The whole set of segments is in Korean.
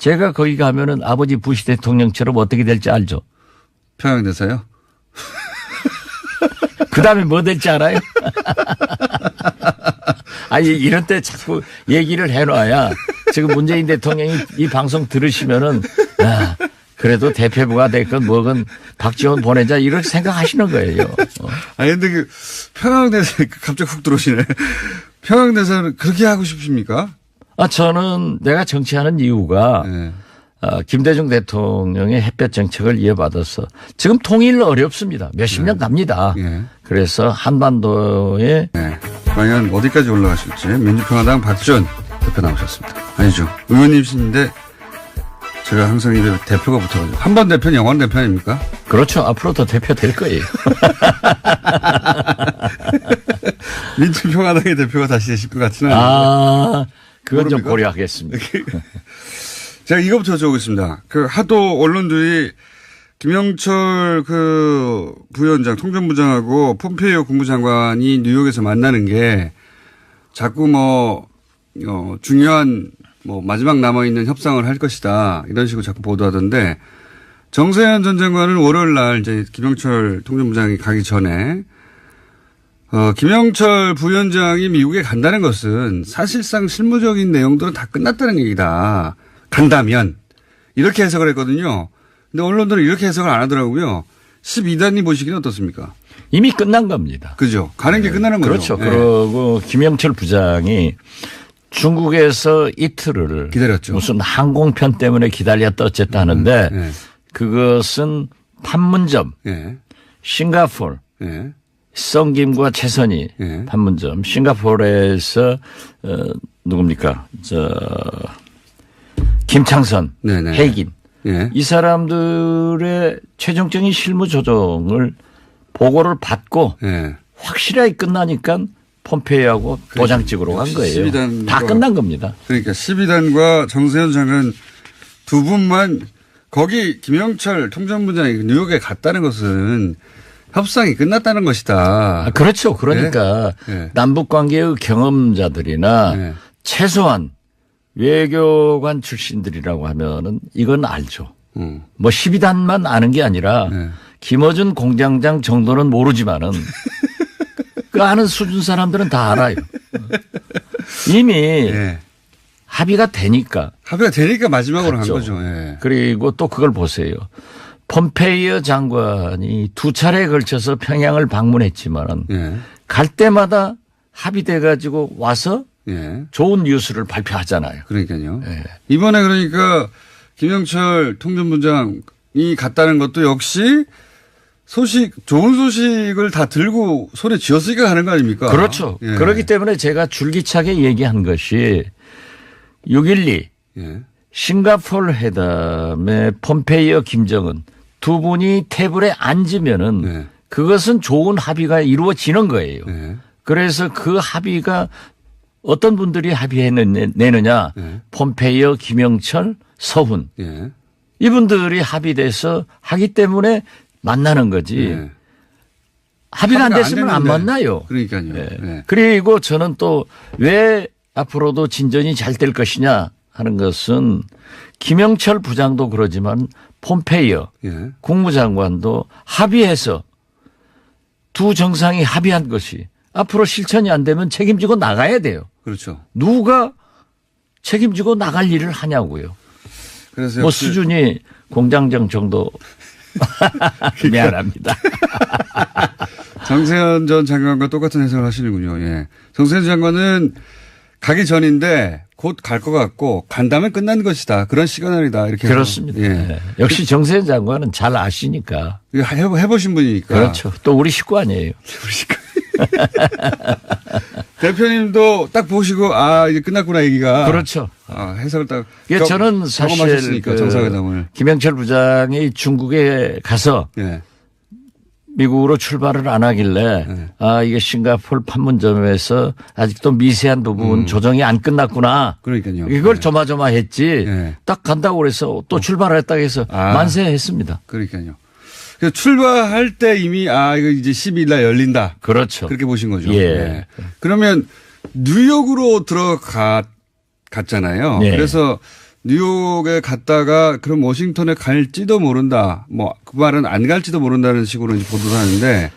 제가 거기 가면은 아버지 부시 대통령처럼 어떻게 될지 알죠? 평양대사요? 그 다음에 뭐 될지 알아요? 아니, 이런 때 자꾸 얘기를 해놔야 지금 문재인 대통령이 이 방송 들으시면은, 야, 그래도 대표부가 됐건 뭐건 박지원 보내자 이렇게 생각하시는 거예요. 아니, 근데 그 평양대사 갑자기 훅 들어오시네. 평양대사는 그렇게 하고 싶습니까? 저는 내가 정치하는 이유가 네. 김대중 대통령의 햇볕 정책을 이어받아서 지금 통일 어렵습니다. 몇십 년 갑니다. 네. 그래서 한반도에 네. 과연 어디까지 올라가실지 민주평화당 박지원 대표 나오셨습니다. 아니죠. 의원님이신데 제가 항상 입에 대표가 붙어가지고. 한번 대표는 영원 대표 아닙니까? 그렇죠. 앞으로 더 대표 될 거예요. 민주평화당의 대표가 다시 되실 것 같지는 않아요. 그건 좀 모릅니까? 고려하겠습니다. 제가 이거부터 여쭤보겠습니다. 그 하도 언론들이 김영철 그 부위원장, 통전부장하고 폼페이오 국무장관이 뉴욕에서 만나는 게 자꾸 중요한 마지막 남아있는 협상을 할 것이다. 이런 식으로 자꾸 보도하던데 정세현 전 장관은 월요일 날 이제 김영철 통전부장이 가기 전에 김영철 부위원장이 미국에 간다는 것은 사실상 실무적인 내용들은 다 끝났다는 얘기다. 간다면. 이렇게 해석을 했거든요. 근데 언론들은 이렇게 해석을 안 하더라고요. 12단이 보시기는 어떻습니까? 이미 끝난 겁니다. 그죠. 가는 게 끝나는 그렇죠. 거죠. 네. 그리고 김영철 부장이 중국에서 이틀을 기다렸죠. 무슨 항공편 때문에 기다렸다 어쨌다 하는데 네. 그것은 판문점, 네. 싱가포르, 네. 썬김과 최선희 네. 판문점, 싱가포르에서 누굽니까? 김창선, 네네. 해긴. 네. 이 사람들의 최종적인 실무 조정을 보고를 받고 네. 확실하게 끝나니까 폼페이오하고 도장 찍으러 간 거예요. 다 끝난 겁니다. 그러니까 12단과 정세현 장관 두 분만 거기 김영철 통전부장이 뉴욕에 갔다는 것은 협상이 끝났다는 것이다. 그렇죠. 그러니까 네. 남북관계의 경험자들이나 네. 최소한 외교관 출신들이라고 하면은 이건 알죠. 12단만 아는 게 아니라 네. 김어준 공장장 정도는 모르지만은 그 아는 수준 사람들은 다 알아요. 이미 네. 합의가 되니까. 합의가 되니까 마지막으로 갔죠. 한 거죠. 네. 그리고 또 그걸 보세요. 폼페이오 장관이 두 차례에 걸쳐서 평양을 방문했지만은 네. 갈 때마다 합의돼 가지고 와서 네. 좋은 뉴스를 발표하잖아요. 그러니까요. 네. 이번에 그러니까 김영철 통전부장이 갔다는 것도 역시 좋은 소식을 다 들고 손에 쥐었으니까 가는 거 아닙니까? 그렇죠. 예. 그렇기 때문에 제가 줄기차게 얘기한 것이 6.12 예. 싱가포르 회담의 폼페이오 김정은 두 분이 테이블에 앉으면은 네. 그것은 좋은 합의가 이루어지는 거예요. 네. 그래서 그 합의가 어떤 분들이 합의해내느냐. 네. 폼페이오, 김영철, 서훈. 예. 이분들이 합의돼서 하기 때문에 만나는 거지. 예. 합의가 안 됐으면 안 됐는데. 만나요. 그러니까요. 네. 네. 그리고 저는 또 왜 앞으로도 진전이 잘 될 것이냐 하는 것은 김영철 부장도 그러지만 폼페이오 예. 국무장관도 합의해서 두 정상이 합의한 것이 앞으로 실천이 안 되면 책임지고 나가야 돼요. 그렇죠. 누가 책임지고 나갈 일을 하냐고요. 그래서 뭐 역시 수준이 공장장 정도. 미안합니다. 정세현 전 장관과 똑같은 해석을 하시는군요. 예. 정세현 장관은 가기 전인데 곧 갈 것 같고 간다면 끝난 것이다. 그런 시그널이다. 이렇게. 그렇습니다. 예. 네. 역시 정세현 장관은 잘 아시니까. 이거 해보신 분이니까. 그렇죠. 또 우리 식구 아니에요. 우리 식구. 대표님도 딱 보시고 이제 끝났구나 얘기가. 그렇죠. 해석을 딱. 저는 사실 정상회담을. 김영철 부장이 중국에 가서 예. 미국으로 출발을 안 하길래 이게 싱가포르 판문점에서 아직도 미세한 부분 조정이 안 끝났구나. 그러니까요. 이걸 네. 조마조마했지. 네. 딱 간다고 그래서 또 출발했다고 해서 만세했습니다. 그러니까요. 그래서 출발할 때 이미 이거 이제 12일 날 열린다. 그렇죠. 그렇게 보신 거죠. 예. 네. 그러면 뉴욕으로 갔잖아요. 예. 그래서 뉴욕에 갔다가 그럼 워싱턴에 갈지도 모른다. 뭐 그 말은 안 갈지도 모른다는 식으로 이제 보도를 하는데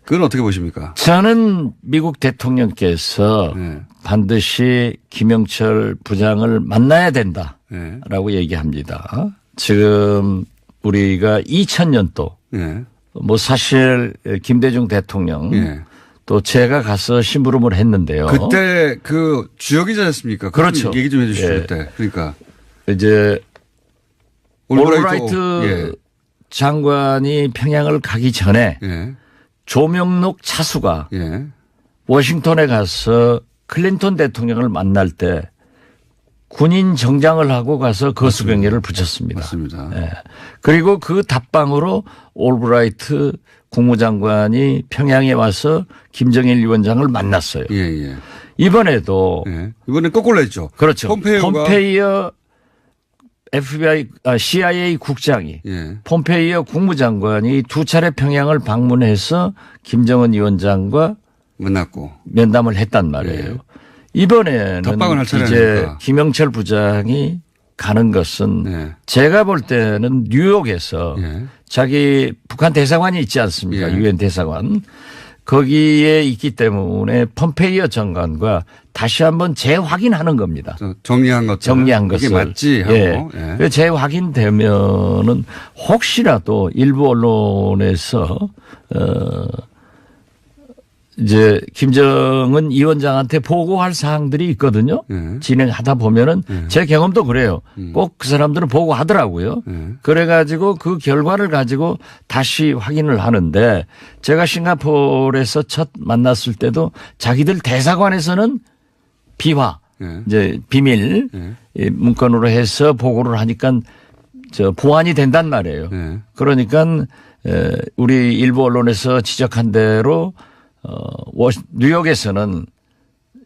그건 어떻게 보십니까? 저는 미국 대통령께서 네. 반드시 김영철 부장을 만나야 된다라고 네. 얘기합니다. 지금 우리가 2000년도 네. 뭐 사실 김대중 대통령 네. 또 제가 가서 심부름을 했는데요. 그때 그 주역이잖습니까? 그렇죠. 얘기 좀 해주시죠. 예. 그때. 그러니까 이제 올브라이트 올브라이트 장관이 평양을 가기 전에 예. 조명록 차수가 예. 워싱턴에 가서 클린턴 대통령을 만날 때 군인 정장을 하고 가서 거수경례를 붙였습니다. 맞습니다. 예. 그리고 그 답방으로 올브라이트 국무장관이 평양에 와서 김정일 위원장을 만났어요. 예, 예. 이번에도 예. 이번에 거꾸로 했죠. 그렇죠. 폼페이오가 폼페이오 FBI, CIA 국장이 예. 폼페이오 국무장관이 두 차례 평양을 방문해서 김정은 위원장과 만났고. 면담을 했단 말이에요. 예. 이번에는 답방을 할 차례 이제 아닙니까? 김영철 부장이 가는 것은 예. 제가 볼 때는 뉴욕에서 예. 자기 북한 대사관이 있지 않습니까? 예. 유엔 대사관. 거기에 있기 때문에 폼페이오 장관과 다시 한번 재확인하는 겁니다. 정리한 것. 정리한 것을. 이게 맞지 하고. 예. 예. 재확인되면은 혹시라도 일부 언론에서 이제 김정은 위원장한테 보고할 사항들이 있거든요. 예. 진행하다 보면은 예. 제 경험도 그래요. 꼭 그 사람들은 보고하더라고요. 예. 그래가지고 그 결과를 가지고 다시 확인을 하는데 제가 싱가포르에서 첫 만났을 때도 자기들 대사관에서는 비화, 예. 이제 비밀 예. 이 문건으로 해서 보고를 하니까 저 보완이 된단 말이에요. 예. 그러니까 우리 일부 언론에서 지적한 대로 뉴욕에서는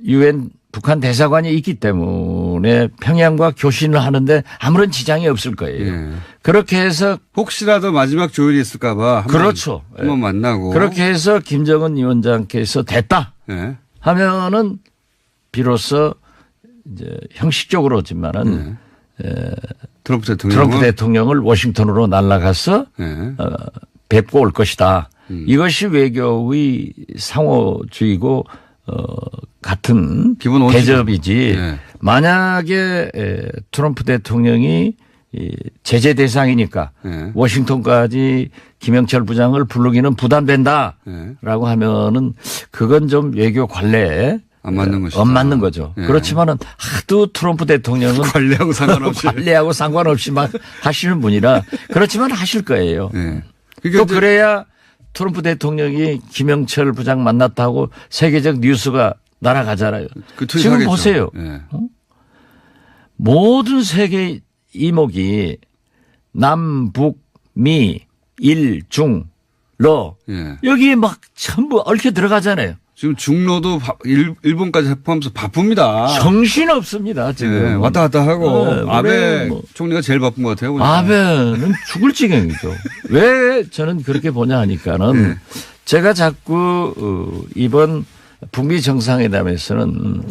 유엔 북한 대사관이 있기 때문에 평양과 교신을 하는데 아무런 지장이 없을 거예요. 예. 그렇게 해서 혹시라도 마지막 조율이 있을까 봐. 그렇죠. 한번 만나고. 그렇게 해서 김정은 위원장께서 됐다 예. 하면은 비로소 이제 형식적으로지만은 트럼프 트럼프 대통령을 워싱턴으로 날아가서 예. 뵙고 올 것이다. 이것이 외교의 상호주의고 같은 기본 원칙. 대접이지. 예. 만약에 트럼프 대통령이 제재 대상이니까 예. 워싱턴까지 김영철 부장을 부르기는 부담된다라고 하면은 그건 좀 외교 관례에 안 맞는 것이다. 안 맞는 거죠. 예. 그렇지만은 하도 트럼프 대통령은 관리하고 상관없이. 관리하고 상관없이 막 하시는 분이라 그렇지만 하실 거예요. 예. 또 그래야 트럼프 대통령이 김영철 부장 만났다고 세계적 뉴스가 날아가잖아요. 지금 하겠죠. 보세요. 예. 모든 세계 이목이 남, 북, 미, 일, 중, 러 예. 여기에 막 전부 얽혀 들어가잖아요. 지금 중로도 일본까지 포함해서 바쁩니다. 정신 없습니다. 지금. 예, 왔다 갔다 하고 아베 뭐. 총리가 제일 바쁜 것 같아요. 보니까. 아베는 죽을 지경이죠. 왜 저는 그렇게 보냐 하니까는 제가 자꾸 이번 북미 정상회담에서는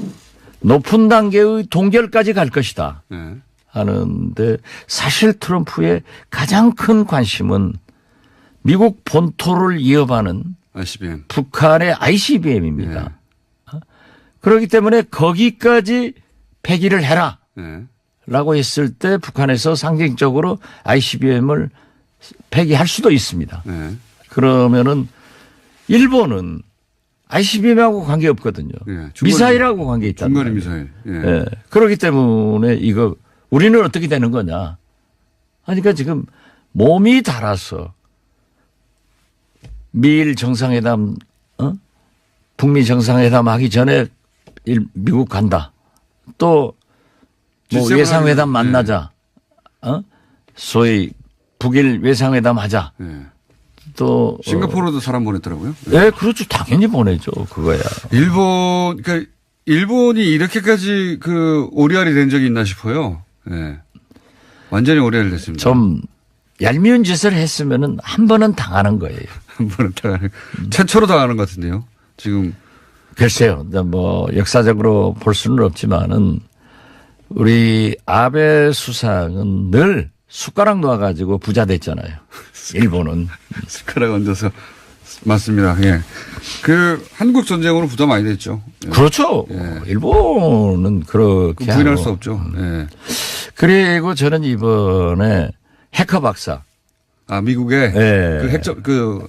높은 단계의 동결까지 갈 것이다 예. 하는데 사실 트럼프의 가장 큰 관심은 미국 본토를 이어가는 ICBM. 북한의 ICBM입니다. 그렇기 때문에 거기까지 폐기를 해라. 예. 라고 했을 때 북한에서 상징적으로 ICBM을 폐기할 수도 있습니다. 예. 그러면은 일본은 ICBM하고 관계없거든요. 예. 미사일하고 관계 있다. 중거리 미사일. 예. 예. 그렇기 때문에 이거 우리는 어떻게 되는 거냐. 그러니까 지금 몸이 달아서 미일 정상회담, 북미 정상회담 하기 전에 미국 간다. 또 뭐 외상회담 만나자. 소위 북일 외상회담 하자. 예. 또 싱가포르도 사람 보냈더라고요. 네, 그렇죠. 당연히 보내죠. 그거야. 그러니까 일본이 이렇게까지 그 오리알이 된 적이 있나 싶어요. 예. 완전히 오리알이 됐습니다. 좀 얄미운 짓을 했으면은 한 번은 당하는 거예요. 한 번은 당하는, 최초로 당하는 것 같은데요. 지금. 글쎄요. 뭐 역사적으로 볼 수는 없지만은 우리 아베 수상은 늘 숟가락 놓아가지고 부자 됐잖아요. 일본은. 숟가락 얹어서. 맞습니다. 예. 그 한국 전쟁으로 부담 많이 됐죠. 예. 그렇죠. 예. 일본은 그렇게 부인할 하고. 수 없죠. 예. 그리고 저는 이번에 해커 박사. 아 미국의 예. 그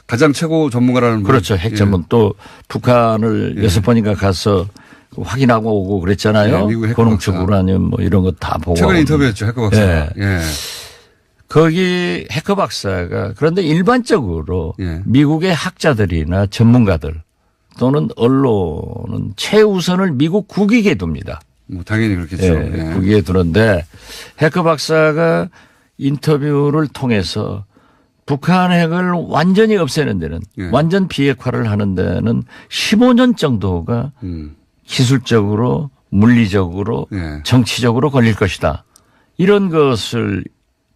가장 최고 전문가라는 분. 그렇죠. 핵 전문 또 북한을 6번인가 가서 확인하고 오고 그랬잖아요. 예, 미국 해커 고농축 박사. 우라늄 뭐 이런 거 다 보고. 최근에 인터뷰했죠. 해커 박사. 예. 예. 거기 해커 박사가 그런데 일반적으로 예. 미국의 학자들이나 전문가들 또는 언론은 최우선을 미국 국익에 둡니다. 뭐 당연히 그렇겠죠. 예, 예. 국익에 두는데 해커 박사가 인터뷰를 통해서 북한 핵을 완전히 없애는 데는 예. 완전 비핵화를 하는 데는 15년 정도가 기술적으로 물리적으로 예. 정치적으로 걸릴 것이다. 이런 것을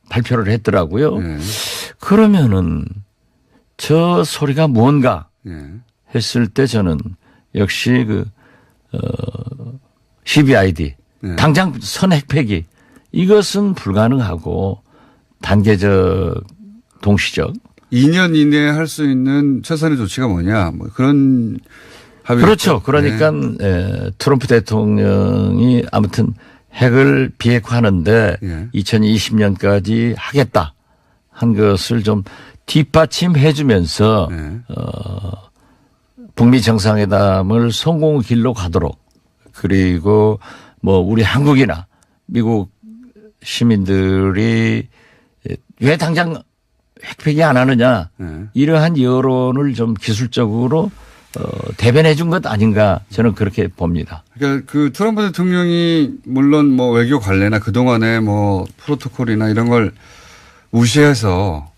발표를 했더라고요. 예. 그러면은 저 소리가 뭔가 예. 했을 때 저는 역시 CBID 예. 당장 선핵 폐기 이것은 불가능하고 단계적 동시적 2년 이내에 할 수 있는 최선의 조치가 뭐냐. 뭐 그런 합의. 그렇죠. 그러니까 트럼프 대통령이 아무튼 핵을 비핵화하는데 예. 2020년까지 하겠다 한 것을 좀 뒷받침해 주면서 예. 북미 정상회담을 성공의 길로 가도록 그리고 뭐 우리 한국이나 미국 시민들이 왜 당장 핵폐기 안 하느냐 예. 이러한 여론을 좀 기술적으로 대변해 준 것 아닌가 저는 그렇게 봅니다. 그러니까 그 트럼프 대통령이 물론 뭐 외교 관례나 그동안의 뭐 프로토콜이나 이런 걸 무시해서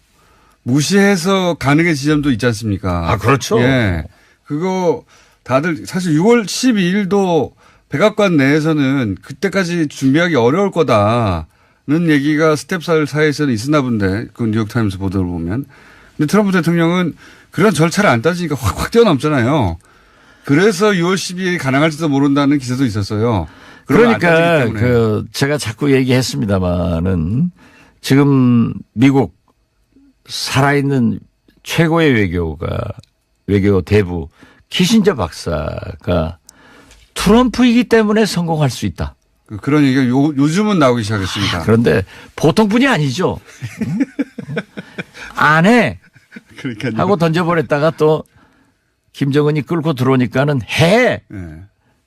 가능의 지점도 있지 않습니까? 아, 그렇죠. 예. 그거 다들 사실 6월 12일도 백악관 내에서는 그때까지 준비하기 어려울 거다는 얘기가 스텝 사이에서는 있었나 본데 그 뉴욕타임스 보도를 보면. 근데 트럼프 대통령은 그런 절차를 안 따지니까 확 뛰어넘잖아요. 그래서 6월 12일이 가능할지도 모른다는 기사도 있었어요. 그러니까 제가 자꾸 얘기했습니다마는 지금 미국 살아있는 최고의 외교 대부 키신저 박사가 트럼프이기 때문에 성공할 수 있다. 그런 얘기가 요즘은 나오기 시작했습니다. 그런데 보통 분이 아니죠. 안 해. 그러니까요. 하고 던져버렸다가 또 김정은이 끌고 들어오니까는 해. 네.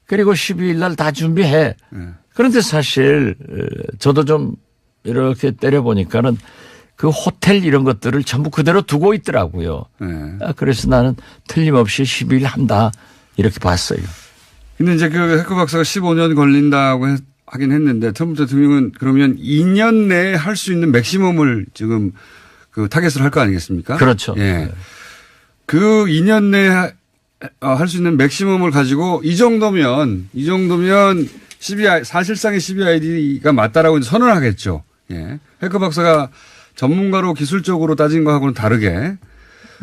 그리고 12일 날 다 준비해. 네. 그런데 사실 저도 좀 이렇게 때려보니까는 그 호텔 이런 것들을 전부 그대로 두고 있더라고요. 네. 그래서 나는 틀림없이 12일 한다 이렇게 봤어요. 근데 이제 그 해커 박사가 15년 걸린다고 하긴 했는데 트럼프 대통령은 그러면 2년 내에 할 수 있는 맥시멈을 지금 그 타겟을 할 거 아니겠습니까? 그렇죠. 예. 그 2년 내에 할 수 있는 맥시멈을 가지고 이 정도면 사실상의 CBID가 맞다라고 이제 선언을 하겠죠. 예. 해커 박사가 전문가로 기술적으로 따진 거하고는 다르게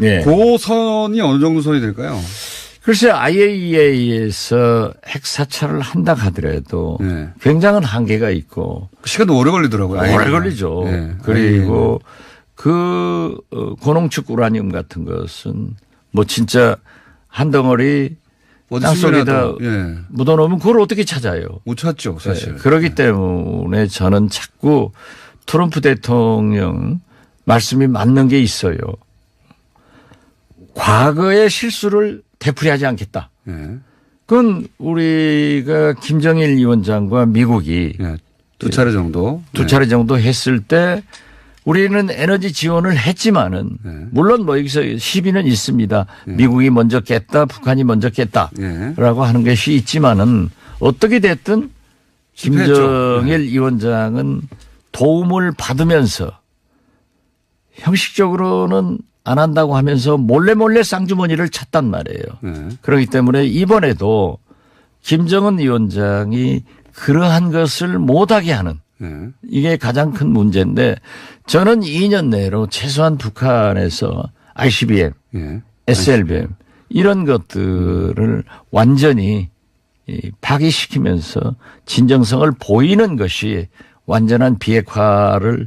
예. 그 선이 어느 정도 선이 될까요? 글쎄 IAEA에서 핵 사찰을 한다 하더라도 네. 굉장한 한계가 있고 시간도 오래 걸리더라고요. 오래 걸리죠. 네. 그리고 그 고농축 우라늄 같은 것은 뭐 진짜 한 덩어리 땅속에다 예. 묻어놓으면 그걸 어떻게 찾아요? 못 찾죠, 사실. 네. 그렇기 때문에 저는 자꾸 트럼프 대통령 말씀이 맞는 게 있어요. 과거의 실수를 되풀이하지 않겠다. 예. 그건 우리가 김정일 위원장과 미국이 예. 두 차례 정도. 두 차례 정도 했을 때 우리는 에너지 지원을 했지만은 물론 뭐 여기서 시비는 있습니다. 미국이 먼저 깼다, 북한이 먼저 깼다라고 하는 것이 있지만은 어떻게 됐든 김정일 위원장은 도움을 받으면서 형식적으로는 안 한다고 하면서 몰래 쌍주머니를 찼단 말이에요. 그렇기 때문에 이번에도 김정은 위원장이 그러한 것을 못하게 하는 이게 가장 큰 문제인데 저는 2년 내로 최소한 북한에서 ICBM, SLBM 이런 것들을 완전히 파기시키면서 진정성을 보이는 것이 완전한 비핵화로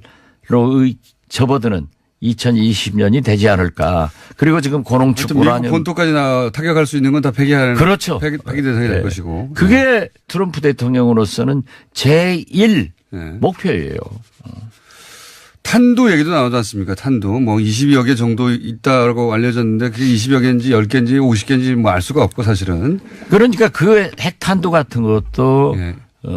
접어드는 2020년이 되지 않을까. 그리고 지금 고농축으로 미국 본토까지 타격할 수 있는 건 다 폐기하는. 그렇죠. 폐기 대상이 될 것이고. 그게 트럼프 대통령으로서는 제1 목표예요. 탄도 얘기도 나오지 않습니까? 탄도. 뭐 20여 개 정도 있다고 알려졌는데 그게 20여 개인지 10개인지 50개인지 뭐 알 수가 없고 사실은. 그러니까 그 핵탄두 같은 것도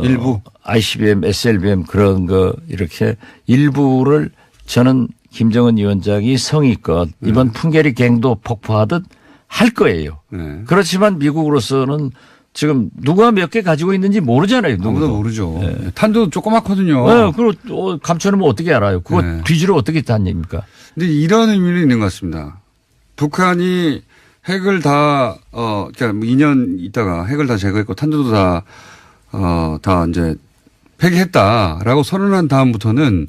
일부 ICBM, SLBM 그런 거 이렇게 일부를 저는 김정은 위원장이 성의껏 이번 풍계리 갱도 폭파하듯 할 거예요. 그렇지만 미국으로서는 지금 누가 몇 개 가지고 있는지 모르잖아요. 아무도 모르죠. 탄도 조그맣거든요. 그리고 감춰놓으면 어떻게 알아요? 그거 뒤지로 어떻게 다닙니까? 근데 이런 의미는 있는 것 같습니다. 북한이 핵을 그러니까 2년 있다가 핵을 다 제거했고 탄도도 다 이제 폐기했다라고 선언한 다음부터는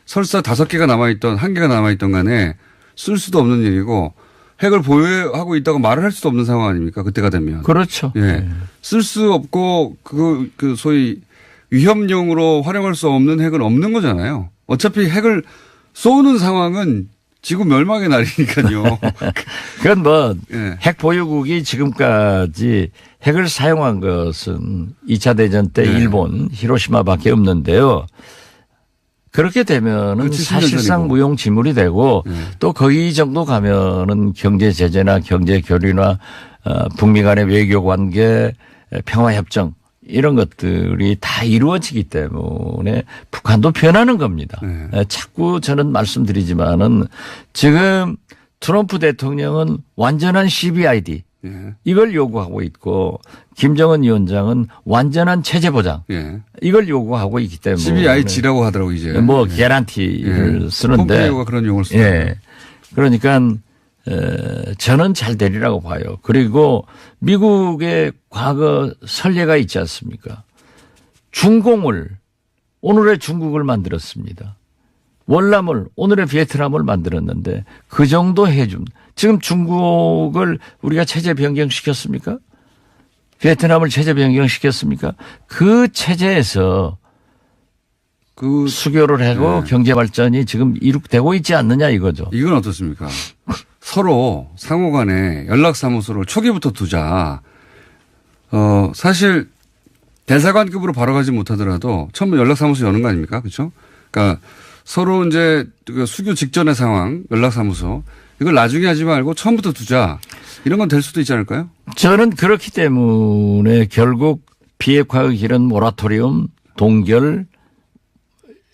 설사 5개가 남아있던 1개가 남아있던 간에 쓸 수도 없는 일이고 핵을 보유하고 있다고 말을 할 수도 없는 상황 아닙니까? 그때가 되면. 그렇죠. 쓸 수 없고 그 소위 위협용으로 활용할 수 없는 핵은 없는 거잖아요. 어차피 핵을 쏘는 상황은 지구 멸망의 날이니까요. 그건 뭐 핵 보유국이 지금까지 핵을 사용한 것은 2차 대전 때 일본 히로시마밖에 없는데요. 그렇게 되면은 사실상 무용지물이 되고 또 거기 정도 가면은 경제 제재나 경제 교류나 북미 간의 외교 관계, 평화 협정 이런 것들이 다 이루어지기 때문에 북한도 변하는 겁니다. 자꾸 저는 말씀드리지만은 지금 트럼프 대통령은 완전한 CBID 이걸 요구하고 있고 김정은 위원장은 완전한 체제 보장 이걸 요구하고 있기 때문에 CBIG라고 하더라고 이제 뭐 개런티를 쓰는데 폼페이오가 그런 용어를 쓰더라고요. 그러니까 저는 잘 되리라고 봐요. 그리고 미국의 과거 선례가 있지 않습니까? 중공을 오늘의 중국을 만들었습니다. 월남을 오늘의 베트남을 만들었는데 그 정도 해준 지금 중국을 우리가 체제 변경시켰습니까? 베트남을 체제 변경시켰습니까? 그 체제에서 수교를 하고 경제 발전이 지금 이룩되고 있지 않느냐 이거죠. 이건 어떻습니까? 서로 상호 간에 연락사무소를 초기부터 두자. 사실 대사관급으로 바로 가지 못하더라도 처음에 연락사무소 여는 거 아닙니까? 그렇죠? 그러니까 서로 이제 수교 직전의 상황, 연락사무소 이걸 나중에 하지 말고 처음부터 두자. 이런 건 될 수도 있지 않을까요? 저는 그렇기 때문에 결국 비핵화의 길은 모라토리움, 동결,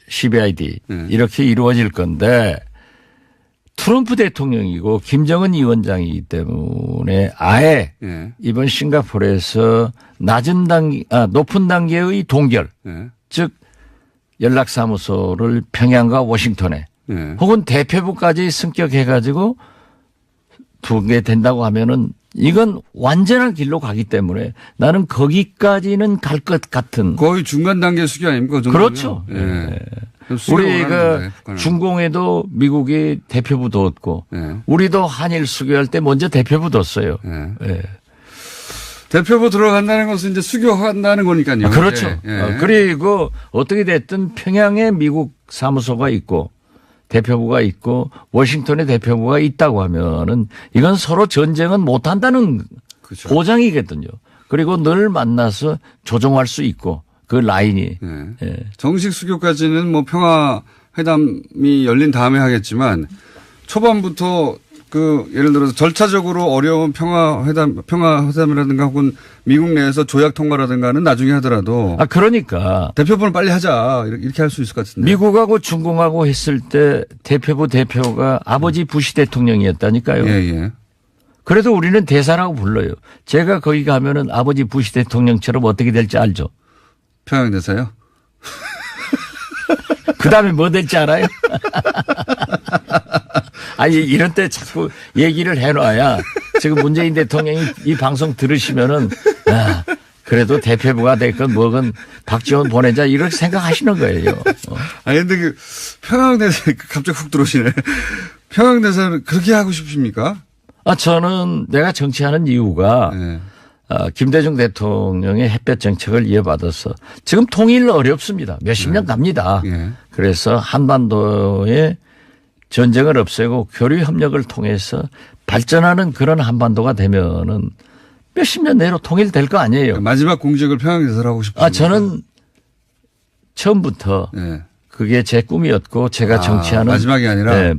CBID 이렇게 이루어질 건데 트럼프 대통령이고 김정은 위원장이기 때문에 아예 이번 싱가포르에서 높은 단계의 동결 즉 연락사무소를 평양과 워싱턴에 혹은 대표부까지 승격해가지고 두게 된다고 하면은 이건 완전한 길로 가기 때문에 나는 거기까지는 갈 것 같은. 거의 중간 단계 수교 아닙니까? 그 그렇죠. 우리가 중공에도 미국이 대표부 뒀고 우리도 한일 수교할 때 먼저 대표부 뒀어요. 대표부 들어간다는 것은 이제 수교한다는 거니까요. 그렇죠. 그리고 어떻게 됐든 평양에 미국 사무소가 있고 대표부가 있고 워싱턴에 대표부가 있다고 하면은 이건 서로 전쟁은 못한다는 그렇죠. 보장이거든요. 그리고 늘 만나서 조정할 수 있고 그 라인이. 정식 수교까지는 뭐 평화회담이 열린 다음에 하겠지만 초반부터 예를 들어서 절차적으로 어려운 평화회담이라든가 혹은 미국 내에서 조약 통과라든가는 나중에 하더라도. 그러니까. 대표부는 빨리 하자. 이렇게 할 수 있을 것 같은데. 미국하고 중공하고 했을 때 대표가 아버지 부시 대통령이었다니까요. 그래도 우리는 대사라고 불러요. 제가 거기 가면은 아버지 부시 대통령처럼 어떻게 될지 알죠? 평양대사요? 그 다음에 뭐 될지 알아요? 아니, 이런 때 자꾸 얘기를 해놔야 지금 문재인 대통령이 이 방송 들으시면은, 그래도 대표부가 됐건 뭐건 박지원 보내자 이렇게 생각하시는 거예요. 아니, 근데 평양대사 갑자기 훅 들어오시네. 평양대사는 그렇게 하고 싶습니까? 저는 내가 정치하는 이유가 김대중 대통령의 햇볕 정책을 이어받아서 지금 통일 어렵습니다. 몇십 년 갑니다. 예. 그래서 한반도에 전쟁을 없애고 교류 협력을 통해서 발전하는 그런 한반도가 되면은 몇십 년 내로 통일될 거 아니에요. 마지막 공직을 평양에서 하고 싶으신 저는 처음부터 네. 그게 제 꿈이었고 제가 정치하는 마지막이 아니라 네,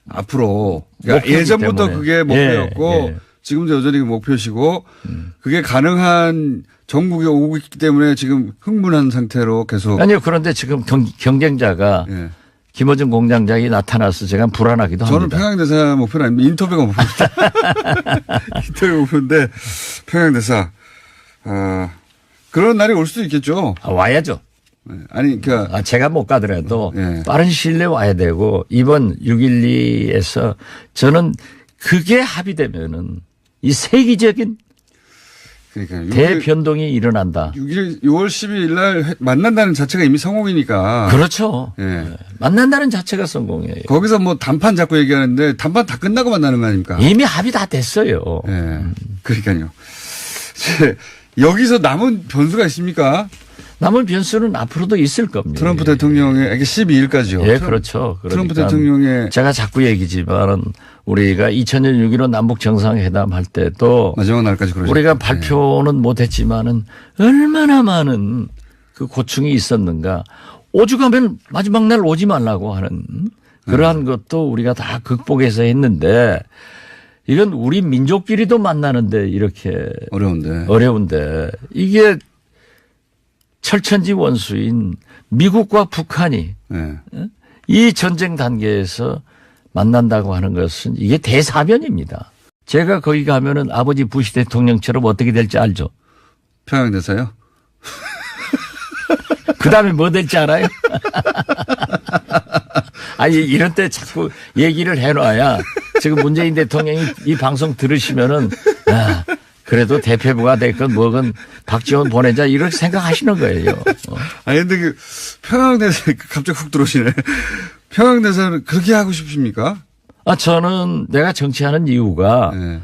앞으로 그러니까 목표이기 예전부터 때문에. 그게 목표였고 예. 지금도 여전히 목표시고 그게 가능한 전국에 오고 있기 때문에 지금 흥분한 상태로 계속 아니요. 그런데 지금 경쟁자가 예. 김어준 공장장이 나타나서 제가 불안하기도 저는 합니다. 평양대사 목표는 아닙니다. 인터뷰가 목표입니다. 인터뷰 목표인데 평양대사 그런 날이 올 수도 있겠죠. 와야죠. 아니 그러니까 제가 못 가더라도 예. 빠른 시일 내에 와야 되고 이번 6.12에서 저는 그게 합의되면은 이 세계적인 그러니까 대변동이 일어난다. 6월 12일 날 만난다는 자체가 이미 성공이니까. 그렇죠. 예. 만난다는 자체가 성공이에요. 거기서 뭐 단판 자꾸 얘기하는데 단판 다 끝나고 만나는 거 아닙니까? 이미 합의 다 됐어요. 예. 그러니까요. 여기서 남은 변수가 있습니까? 남은 변수는 앞으로도 있을 겁니다. 트럼프 대통령의 이게 12일까지요. 예, 그렇죠. 트럼프 그러니까 대통령의 제가 자꾸 얘기지만은 우리가 2000년 6.15 남북 정상회담 할 때도 마지막 날까지 그러죠. 우리가 발표는 못했지만은 얼마나 많은 그 고충이 있었는가. 오죽하면 마지막 날 오지 말라고 하는 그러한 것도 우리가 다 극복해서 했는데 이건 우리 민족끼리도 만나는데 이렇게 어려운데 이게 철천지 원수인 미국과 북한이 네. 이 전쟁 단계에서 만난다고 하는 것은 이게 대사변입니다. 제가 거기 가면은 아버지 부시 대통령처럼 어떻게 될지 알죠? 평양대사요? 그 다음에 뭐 될지 알아요? 아니, 이런 때 자꾸 얘기를 해놔야 지금 문재인 대통령이 이 방송 들으시면은, 그래도 대표부가 됐건 뭐건 박지원 보내자 이렇게 생각하시는 거예요. 아니, 근데 그 평양대사 갑자기 훅 들어오시네. 평양대사는 그렇게 하고 싶습니까? 저는 내가 정치하는 이유가 네.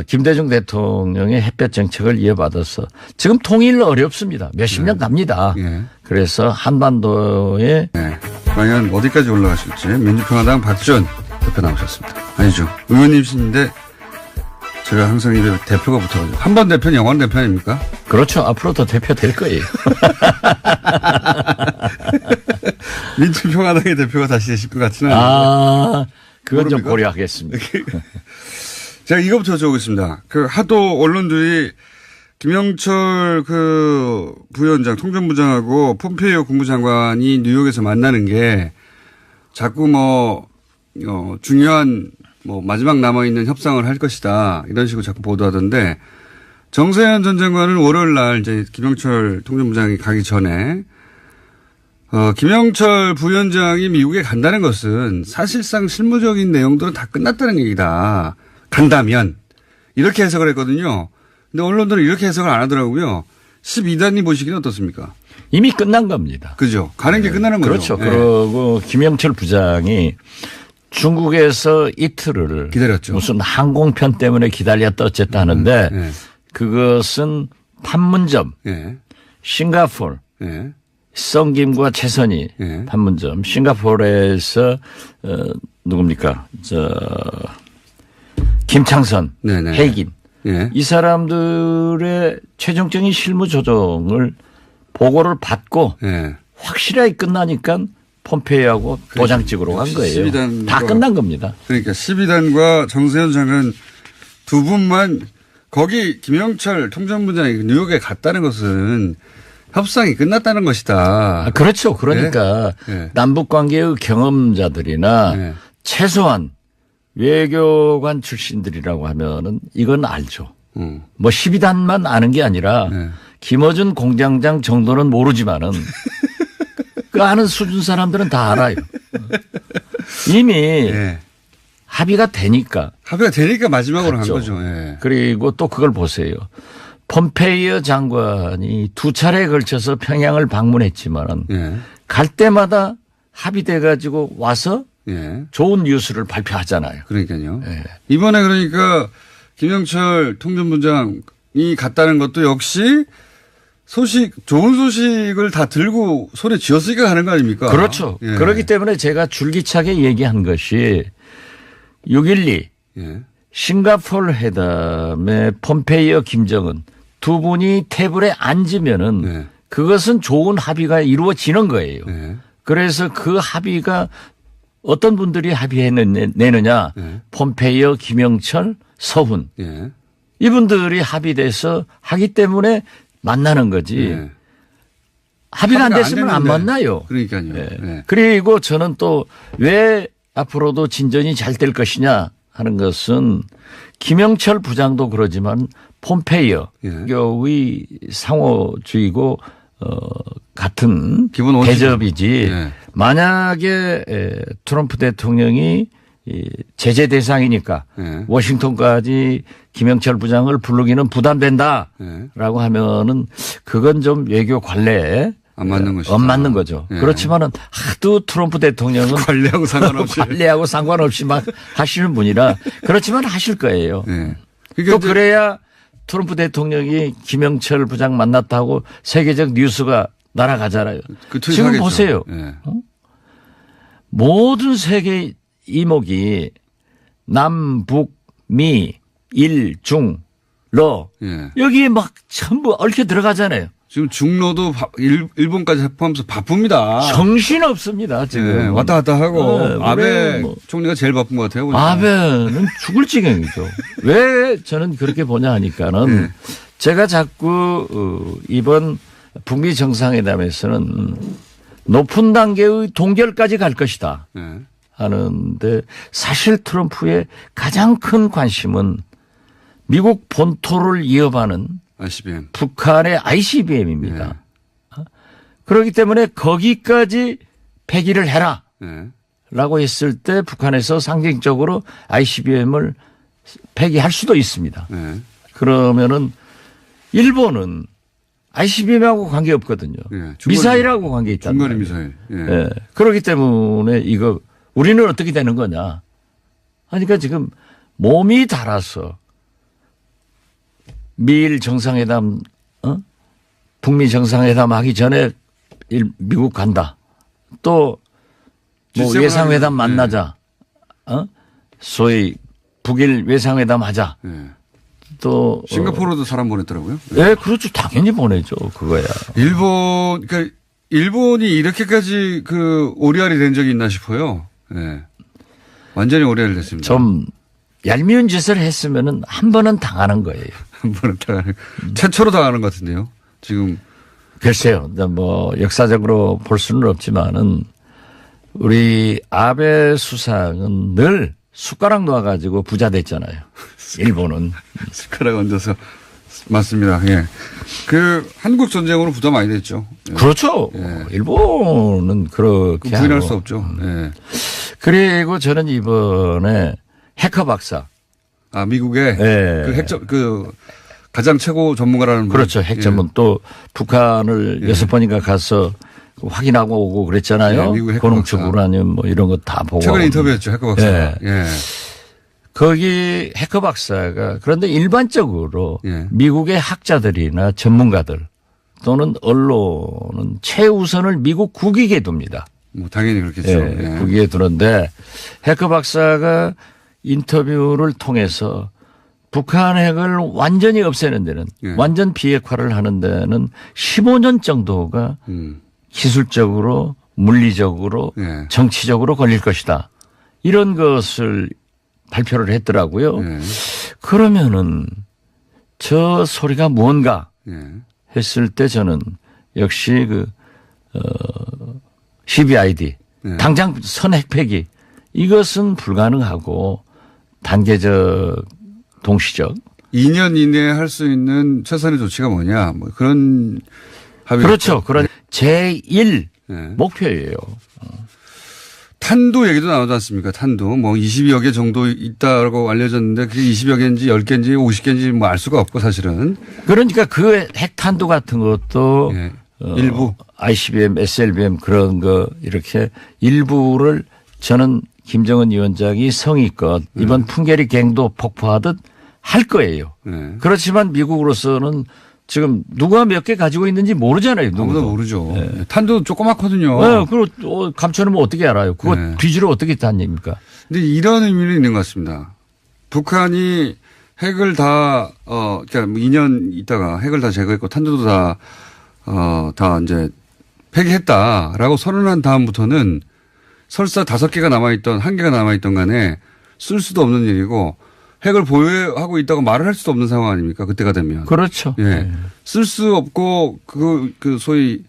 김대중 대통령의 햇볕 정책을 이어받아서 지금 통일 어렵습니다. 몇십 년 갑니다. 예. 그래서 한반도에 네. 과연 어디까지 올라가실지 민주평화당 박지원 대표 나오셨습니다. 아니죠. 의원님이신데 제가 항상 입에 대표가 붙어가지고 한 번 대표는 영원 대표 아닙니까? 그렇죠. 앞으로 더 대표 될 거예요. 민주평화당의 대표가 다시 되실 것 같지는 않은데. 그건 좀 모릅니까? 고려하겠습니다. 제가 이거부터 여쭤보겠습니다. 그 하도 언론들이 김영철 그 부위원장 통전부장하고 폼페이오 국무장관이 뉴욕에서 만나는 게 자꾸 중요한 마지막 남아있는 협상을 할 것이다. 이런 식으로 자꾸 보도하던데 정세현 전 장관은 월요일 날 이제 김영철 통전부장이 가기 전에 김영철 부위원장이 미국에 간다는 것은 사실상 실무적인 내용들은 다 끝났다는 얘기다. 간다면 이렇게 해석을 했거든요. 근데 언론들은 이렇게 해석을 안 하더라고요. 12단이 보시기는 어떻습니까? 이미 끝난 겁니다. 그죠. 가는 게 끝나는 그렇죠. 거죠. 네. 그리고 김영철 부장이 중국에서 이틀을 기다렸죠. 무슨 항공편 때문에 기다렸다 어쨌다 하는데 네. 그것은 판문점, 네. 싱가포르, 네. 썬김과 최선희 네. 판문점, 싱가포르에서 누굽니까? 김창선, 네네. 해긴 네. 이 사람들의 최종적인 실무 조정을 보고를 받고 네. 확실하게 끝나니까 폼페이오하고 도장 찍으러 간 거예요. 12단과 다 끝난 겁니다. 그러니까 12단과 정세현 장관 두 분만 거기 김영철 통전부장이 뉴욕에 갔다는 것은 협상이 끝났다는 것이다. 그렇죠. 그러니까 네. 남북관계의 경험자들이나 네. 최소한 외교관 출신들이라고 하면은 이건 알죠. 12단만 아는 게 아니라 네. 김어준 공장장 정도는 모르지만은 그 아는 수준 사람들은 다 알아요. 이미 네. 합의가 되니까. 합의가 되니까 마지막으로 갔죠. 한 거죠. 네. 그리고 또 그걸 보세요. 폼페이오 장관이 두 차례에 걸쳐서 평양을 방문했지만은 네. 갈 때마다 합의돼 가지고 와서 네. 좋은 뉴스를 발표하잖아요. 그러니까요. 네. 이번에 그러니까 김영철 통전부장 갔다는 것도 역시 좋은 소식을 다 들고 손에 쥐었으니까 가는 거 아닙니까? 그렇죠. 예. 그렇기 때문에 제가 줄기차게 얘기한 것이 6.12 예. 싱가포르 회담의 폼페이오 김정은 두 분이 테이블에 앉으면은 네. 그것은 좋은 합의가 이루어지는 거예요. 네. 그래서 그 합의가 어떤 분들이 합의해내느냐. 네. 폼페이오, 김영철, 서훈. 예. 이분들이 합의돼서 하기 때문에 만나는 거지. 예. 합의가 안 합의가 안 됐으면 안 됐는데. 만나요. 그러니까요. 예. 예. 그리고 저는 또 왜 앞으로도 진전이 잘 될 것이냐 하는 것은 김영철 부장도 그러지만 폼페이오 예. 교의 상호주의고 같은 기본 원칙. 대접이지. 예. 만약에 트럼프 대통령이 이 제재 대상이니까 예. 워싱턴까지 김영철 부장을 부르기는 부담된다라고 예. 하면은 그건 좀 외교 관례에 안 맞는 것이다. 안 맞는 거죠. 예. 그렇지만은 하도 트럼프 대통령은 관리하고 상관없이. 관례하고 상관없이 막 하시는 분이라 그렇지만 하실 거예요. 예. 또 그러니까 이제 그래야 트럼프 대통령이 김영철 부장 만났다고 세계적 뉴스가 날아가잖아요. 그 지금 하겠죠. 보세요. 예. 모든 세계 이목이 남북 미 일 중 러 예. 여기에 막 전부 얽혀 들어가잖아요. 지금 중로도 일본까지 포함해서 바쁩니다. 정신 없습니다 지금. 예. 왔다 갔다 하고 아베 그래, 뭐. 총리가 제일 바쁜 것 같아요. 보니까. 아베는 죽을 지경이죠. 왜 저는 그렇게 보냐 하니까는 네. 제가 자꾸 이번 북미 정상회담에서는 높은 단계의 동결까지 갈 것이다 예. 하는데 사실 트럼프의 가장 큰 관심은 미국 본토를 이어가는 ICBM. 북한의 ICBM입니다. 그렇기 때문에 거기까지 폐기를 해라. 예. 라고 했을 때 북한에서 상징적으로 ICBM을 폐기할 수도 있습니다. 예. 그러면은 일본은 ICBM하고 관계없거든요. 예. 미사일하고 관계 있단 중거리 말이에요. 미사일. 예. 예. 그렇기 때문에 이거 우리는 어떻게 되는 거냐. 그러니까 지금 몸이 달아서 미일 정상회담, 북미 정상회담 하기 전에 미국 간다. 또 뭐 외상회담 만나자. 소위 북일 외상회담 하자. 예. 또 싱가포르도 사람 보냈더라고요. 예, 그렇죠. 당연히 보내죠. 그거야. 그러니까 일본이 이렇게까지 오리알이 된 적이 있나 싶어요. 예. 완전히 오리알이 됐습니다. 좀 얄미운 짓을 했으면은 한 번은 당하는 거예요. 한 번은 당하는, 최초로 당하는 것 같은데요. 지금. 글쎄요. 뭐 역사적으로 볼 수는 없지만은 우리 아베 수상은 늘 숟가락 놓아가지고 부자 됐잖아요. 일본은. 숟가락 얹어서. 맞습니다. 예. 한국 전쟁으로 부담 많이 됐죠. 예. 그렇죠. 예. 일본은 그렇게 부인할 하고. 수 없죠. 예. 그리고 저는 이번에 해커 박사. 아, 미국의 예. 가장 최고 전문가라는 분. 그렇죠. 핵 전문. 예. 또 북한을 6번인가 가서 확인하고 오고 그랬잖아요. 예, 미국 해커 고농축 박사. 우라늄 뭐 이런 거 다 보고. 최근에 인터뷰했죠. 해커 박사. 예. 예. 거기 해커 박사가 그런데 일반적으로 예. 미국의 학자들이나 전문가들 또는 언론은 최우선을 미국 국익에 둡니다. 뭐 당연히 그렇겠죠. 예, 예. 국익에 두는데 해커 박사가 인터뷰를 통해서 북한 핵을 완전히 없애는 데는 예. 완전 비핵화를 하는 데는 15년 정도가 기술적으로 물리적으로 예. 정치적으로 걸릴 것이다. 이런 것을 발표를 했더라고요. 예. 그러면은 저 소리가 무언가 예. 했을 때 저는 역시 CBID 예. 당장 선핵 폐기 이것은 불가능하고 단계적 동시적 2년 이내에 할 수 있는 최선의 조치가 뭐냐. 뭐 그런 합의. 그렇죠. 그런 제1 예. 목표예요. 탄도 얘기도 나오지 않습니까? 탄도. 뭐 20여 개 정도 있다고 알려졌는데 그게 20여 개인지 10개인지 50개인지 뭐 알 수가 없고 사실은. 그러니까 그 핵탄두 같은 것도 예. 일부. ICBM, SLBM 그런 거 이렇게 일부를 저는 김정은 위원장이 성의껏 이번 풍계리 갱도 폭파하듯 할 거예요. 네. 그렇지만 미국으로서는 지금 누가 몇 개 가지고 있는지 모르잖아요. 아무도 누구도. 모르죠. 네. 탄도 조그맣거든요. 그걸 감춰놓으면 어떻게 알아요? 그거 네. 뒤지를 어떻게 다닙니까? 근데 이런 의미는 있는 것 같습니다. 북한이 핵을 다, 그러니까 2년 있다가 핵을 다 제거했고 탄두도 다 이제 폐기했다라고 선언한 다음부터는 설사 5개가 남아있던 1개가 남아있던 간에 쓸 수도 없는 일이고 핵을 보유하고 있다고 말을 할 수도 없는 상황 아닙니까? 그때가 되면. 그렇죠. 예. 쓸 수 없고 그 소위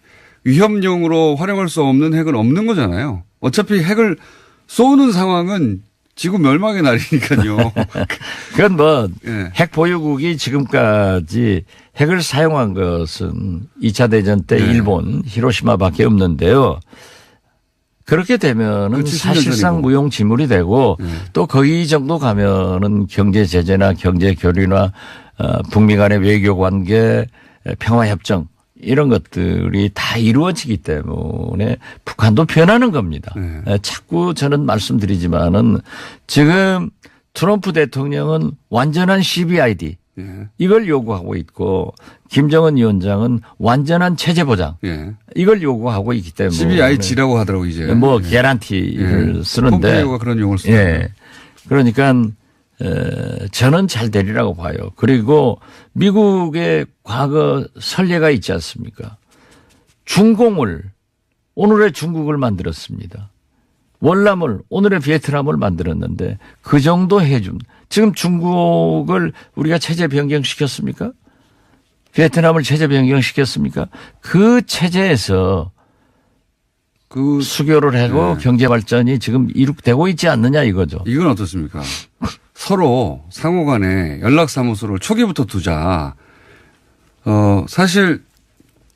위협용으로 활용할 수 없는 핵은 없는 거잖아요. 어차피 핵을 쏘는 상황은 지구 멸망의 날이니까요. 그건 뭐 예. 핵 보유국이 지금까지 핵을 사용한 것은 2차 대전 때 네. 일본 히로시마밖에 없는데요. 그렇게 되면은 70년 사실상 전이고. 무용지물이 되고 네. 또 거기 정도 가면은 경제 제재나 경제 교류나 북미 간의 외교 관계, 평화 협정 이런 것들이 다 이루어지기 때문에 북한도 변하는 겁니다. 네. 자꾸 저는 말씀드리지만은 지금 트럼프 대통령은 완전한 CBID 예. 이걸 요구하고 있고 김정은 위원장은 완전한 체제 보장 예. 이걸 요구하고 있기 때문에 CBIG라고 하더라고 이제. 뭐 개런티를 예. 쓰는데 폼페이오가 그런 용어를 쓰죠. 예. 그러니까 저는 잘 되리라고 봐요. 그리고 미국의 과거 선례가 있지 않습니까? 중공을 오늘의 중국을 만들었습니다. 월남을 오늘의 베트남을 만들었는데 그 정도 해준 지금 중국을 우리가 체제 변경시켰습니까? 베트남을 체제 변경시켰습니까? 그 체제에서 그 수교를 하고 네. 경제 발전이 지금 이룩되고 있지 않느냐 이거죠. 이건 어떻습니까? 서로 상호 간에 연락사무소를 초기부터 두자. 사실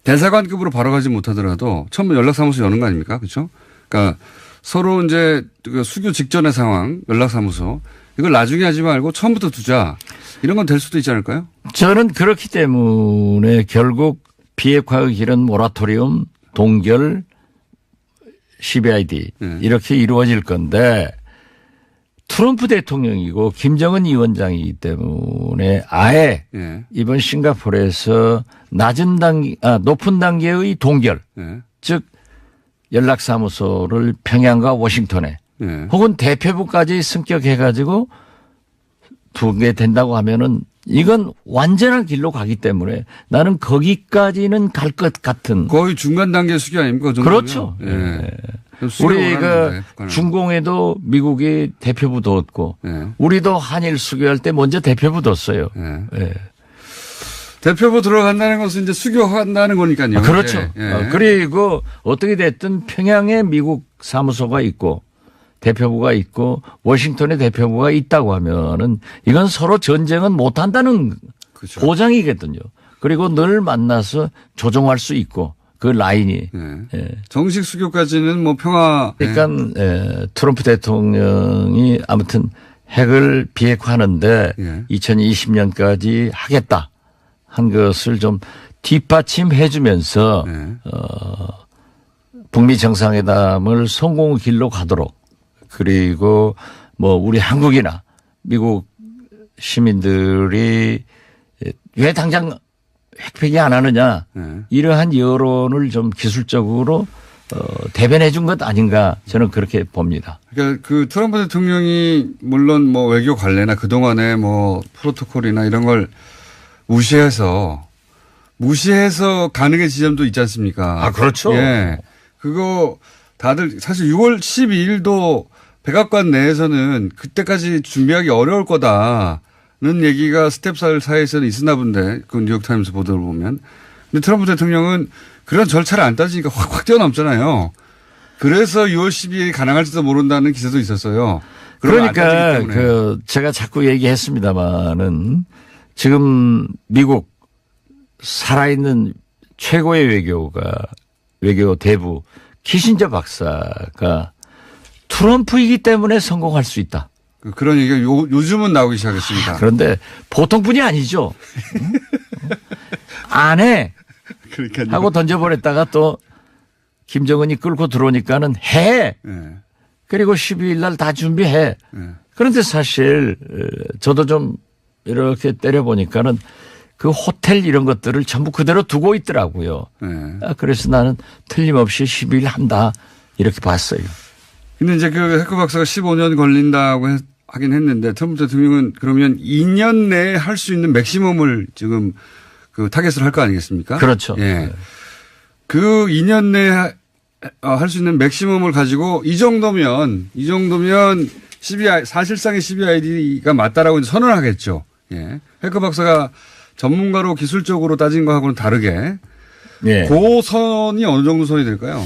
대사관급으로 바로 가지 못하더라도 처음에 연락사무소 여는 거 아닙니까? 그렇죠? 그러니까 서로 이제 그 수교 직전의 상황, 연락사무소 이걸 나중에 하지 말고 처음부터 두자. 이런 건 될 수도 있지 않을까요? 저는 그렇기 때문에 결국 비핵화의 길은 모라토리움, 동결, CBID 네. 이렇게 이루어질 건데 트럼프 대통령이고 김정은 위원장이기 때문에 아예 예. 이번 싱가포르에서 높은 단계의 동결, 예. 즉 연락사무소를 평양과 워싱턴에 예. 혹은 대표부까지 승격해가지고 두게 된다고 하면은 이건 완전한 길로 가기 때문에 나는 거기까지는 갈 것 같은. 거의 중간 단계 수교 아닙니까? 그 정도면? 그렇죠. 예. 수교를 우리가 원하는데, 북한은. 중공에도 미국이 대표부 뒀고 예. 우리도 한일 수교할 때 먼저 대표부 뒀어요. 예. 예. 대표부 들어간다는 것은 이제 수교한다는 거니까요. 그렇죠. 예. 예. 그리고 어떻게 됐든 평양에 미국 사무소가 있고 대표부가 있고 워싱턴에 대표부가 있다고 하면은 이건 서로 전쟁은 못 한다는 그렇죠. 보장이거든요. 그리고 늘 만나서 조정할 수 있고 그 라인이. 예. 예. 정식 수교까지는 뭐 평화. 그러니까 트럼프 대통령이 아무튼 핵을 비핵화하는데 예. 2020년까지 하겠다 한 것을 좀 뒷받침해 주면서 예. 북미 정상회담을 성공의 길로 가도록 그리고 뭐 우리 한국이나 미국 시민들이 왜 당장 핵폐기 안 하느냐 예. 이러한 여론을 좀 기술적으로 대변해 준 것 아닌가 저는 그렇게 봅니다. 그러니까 그 트럼프 대통령이 물론 뭐 외교 관례나 그동안의 뭐 프로토콜이나 이런 걸 무시해서 가능의 지점도 있지 않습니까? 아, 그렇죠. 예. 그거 다들 사실 6월 12일도 백악관 내에서는 그때까지 준비하기 어려울 거다는 얘기가 스텝 사이에서는 있었나 본데 그 뉴욕타임스 보도를 보면. 근데 트럼프 대통령은 그런 절차를 안 따지니까 확 뛰어넘잖아요. 그래서 6월 12일이 가능할지도 모른다는 기사도 있었어요. 그러니까 그 제가 자꾸 얘기했습니다마는 지금 미국 살아있는 최고의 외교 대부 키신저 박사가 트럼프이기 때문에 성공할 수 있다. 그런 얘기가 요즘은 나오기 시작했습니다. 그런데 보통 분이 아니죠. 안 해. 그러니까요. 하고 던져버렸다가 또 김정은이 끌고 들어오니까는 해. 예. 그리고 12일 날 다 준비해. 예. 그런데 사실 저도 좀 이렇게 때려보니까는 그 호텔 이런 것들을 전부 그대로 두고 있더라고요. 네. 그래서 나는 틀림없이 12일 한다 이렇게 봤어요. 근데 이제 그 해커 박사가 15년 걸린다고 하긴 했는데 트럼프 대통령은 그러면 2년 내에 할 수 있는 맥시멈을 지금 그 타겟을 할 거 아니겠습니까? 그렇죠. 예. 그 2년 내에 할 수 있는 맥시멈을 가지고 이 정도면 사실상의 CBID가 맞다라고 이제 선언을 하겠죠. 예. 해커 박사가 전문가로 기술적으로 따진 거하고는 다르게 예. 그 선이 어느 정도 선이 될까요?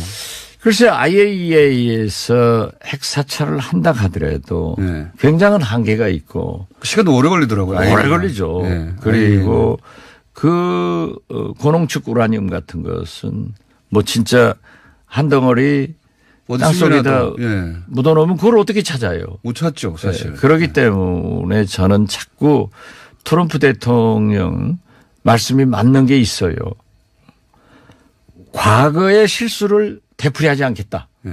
글쎄 IAEA에서 핵 사찰을 한다 하더라도 네. 굉장한 한계가 있고 시간도 오래 걸리더라고요. 오래 걸리죠. 네. 그리고 그 고농축 우라늄 같은 것은 뭐 진짜 한 덩어리 땅속에다 예. 묻어놓으면 그걸 어떻게 찾아요? 못 찾죠, 사실. 그렇기 때문에 저는 자꾸 트럼프 대통령 말씀이 맞는 게 있어요. 과거의 실수를 되풀이하지 않겠다. 예.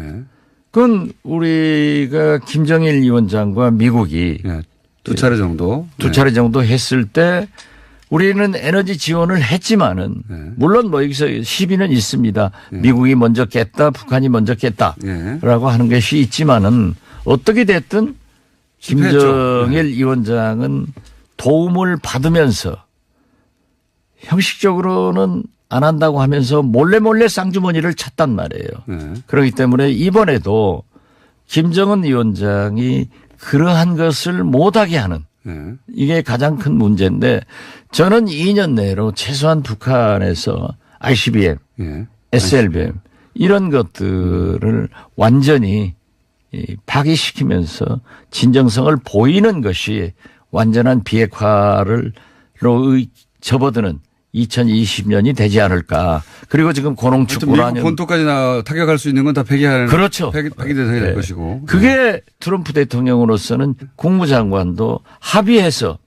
그건 우리가 김정일 위원장과 미국이 예. 두 차례 정도. 두 차례 정도 했을 때 우리는 에너지 지원을 했지만은 물론 뭐 여기서 시비는 있습니다. 미국이 먼저 깼다, 북한이 먼저 깼다라고 하는 것이 있지만은 어떻게 됐든 김정일 위원장은 도움을 받으면서 형식적으로는 안 한다고 하면서 몰래 쌍주머니를 찼단 말이에요. 그렇기 때문에 이번에도 김정은 위원장이 그러한 것을 못하게 하는 이게 가장 큰 문제인데 저는 2년 내로 최소한 북한에서 ICBM, SLBM 이런 것들을 완전히 파기시키면서 진정성을 보이는 것이 완전한 비핵화로 접어드는 2020년이 되지 않을까. 그리고 지금 고농축 우라늄 본토까지 타격할 수 있는 건 다 폐기하는. 그렇죠. 폐기 대상이 될 것이고. 그게 트럼프 대통령으로서는 국무장관도 합의해서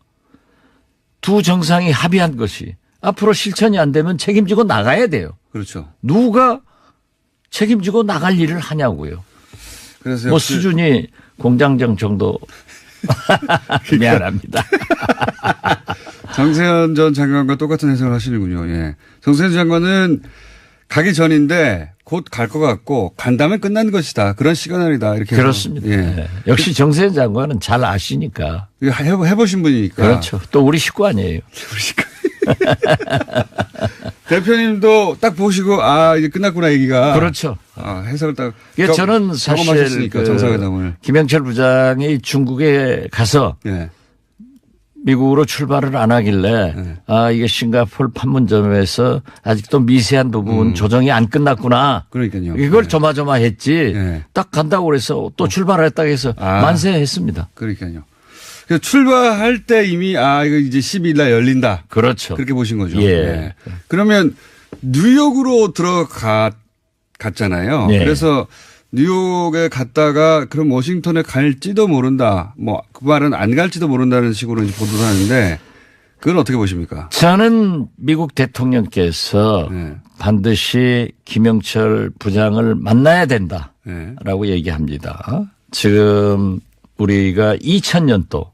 두 정상이 합의한 것이 앞으로 실천이 안 되면 책임지고 나가야 돼요. 그렇죠. 누가 책임지고 나갈 일을 하냐고요. 그래서 뭐 수준이 공장장 정도. 미안합니다. 정세현 전 장관과 똑같은 해석을 하시는군요. 예. 정세현 장관은 가기 전인데 곧 갈 것 같고 간다면 끝난 것이다. 그런 시그널이다. 이렇게. 그렇습니다. 예. 네. 역시 정세현 장관은 잘 아시니까. 해보신 분이니까. 그렇죠. 또 우리 식구 아니에요. 우리 식구. 대표님도 딱 보시고 이제 끝났구나 얘기가. 그렇죠. 해석을 딱. 저는 사실 정상회담을. 김영철 부장이 중국에 가서 미국으로 출발을 안 하길래 이게 싱가포르 판문점에서 아직도 미세한 부분 조정이 안 끝났구나. 그러니까요. 이걸 조마조마했지. 딱 간다고 그래서 또 출발했다고 해서 만세했습니다. 그러니까요. 그래서 출발할 때 이미 이거 이제 12일 날 열린다. 그렇죠. 그렇게 보신 거죠. 예. 네. 그러면 뉴욕으로 갔잖아요. 그래서 뉴욕에 갔다가 그럼 워싱턴에 갈지도 모른다. 뭐 그 말은 안 갈지도 모른다는 식으로 이제 보도를 하는데 그건 어떻게 보십니까? 저는 미국 대통령께서 반드시 김영철 부장을 만나야 된다라고 얘기합니다. 지금 우리가 2000년도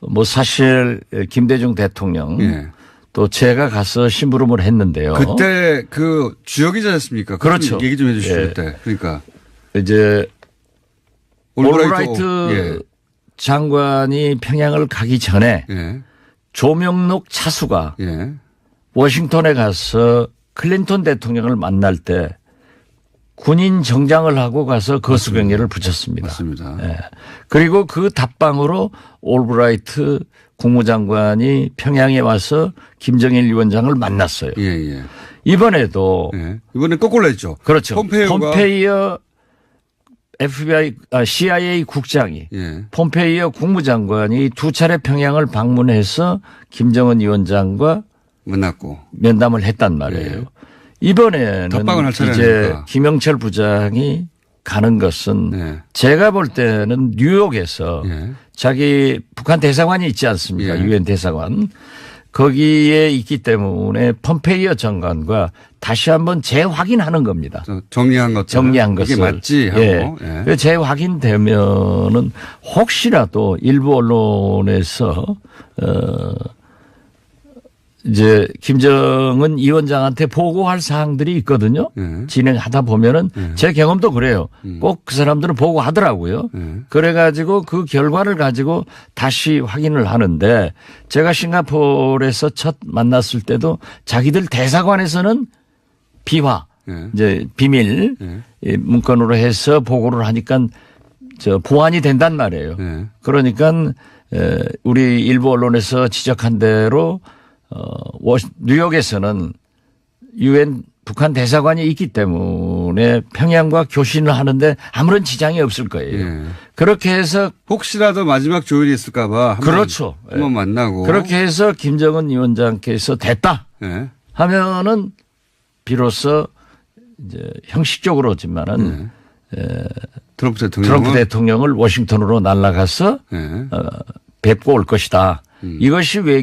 뭐 사실 김대중 대통령 또 제가 가서 심부름을 했는데요. 그때 그 주역이지 않습니까? 그렇죠. 얘기 좀 해 주시죠. 그때. 그러니까. 이제 올브라이트 장관이 평양을 가기 전에 조명록 차수가 워싱턴에 가서 클린턴 대통령을 만날 때 군인 정장을 하고 가서 거수경례를 붙였습니다. 맞습니다. 그리고 그 답방으로 올브라이트 국무장관이 평양에 와서 김정일 위원장을 만났어요. 이번에도 이번에 거꾸로 했죠. 그렇죠. 폼페이오 FBI, CIA 국장이 폼페이오 국무장관이 두 차례 평양을 방문해서 김정은 위원장과 만났고 면담을 했단 말이에요. 이번에는 이제 김영철 부장이 가는 것은 제가 볼 때는 뉴욕에서 자기 북한 대사관이 있지 않습니까? 유엔 대사관. 거기에 있기 때문에 폼페이오 장관과 다시 한번 재확인하는 겁니다. 정리한 것들. 정리한 이게 것을. 맞지 하고. 예. 예. 재확인되면은 혹시라도 일부 언론에서 이제 김정은 위원장한테 보고할 사항들이 있거든요. 예. 진행하다 보면은 예. 제 경험도 그래요. 꼭 그 사람들은 보고하더라고요. 예. 그래가지고 그 결과를 가지고 다시 확인을 하는데 제가 싱가포르에서 첫 만났을 때도 자기들 대사관에서는 비화, 예. 이제 비밀 이 문건으로 해서 보고를 하니까 보완이 된단 말이에요. 예. 그러니까 우리 일부 언론에서 지적한 대로 뉴욕에서는 유엔 북한 대사관이 있기 때문에 평양과 교신을 하는데 아무런 지장이 없을 거예요. 예. 그렇게 해서 혹시라도 마지막 조율이 있을까봐. 그렇죠. 한번 만나고. 그렇게 해서 김정은 위원장께서 됐다 예. 하면은 비로소 이제 형식적으로지만은 트럼프 대통령은. 트럼프 대통령을 워싱턴으로 날아가서 예. 뵙고 올 것이다. 이것이 외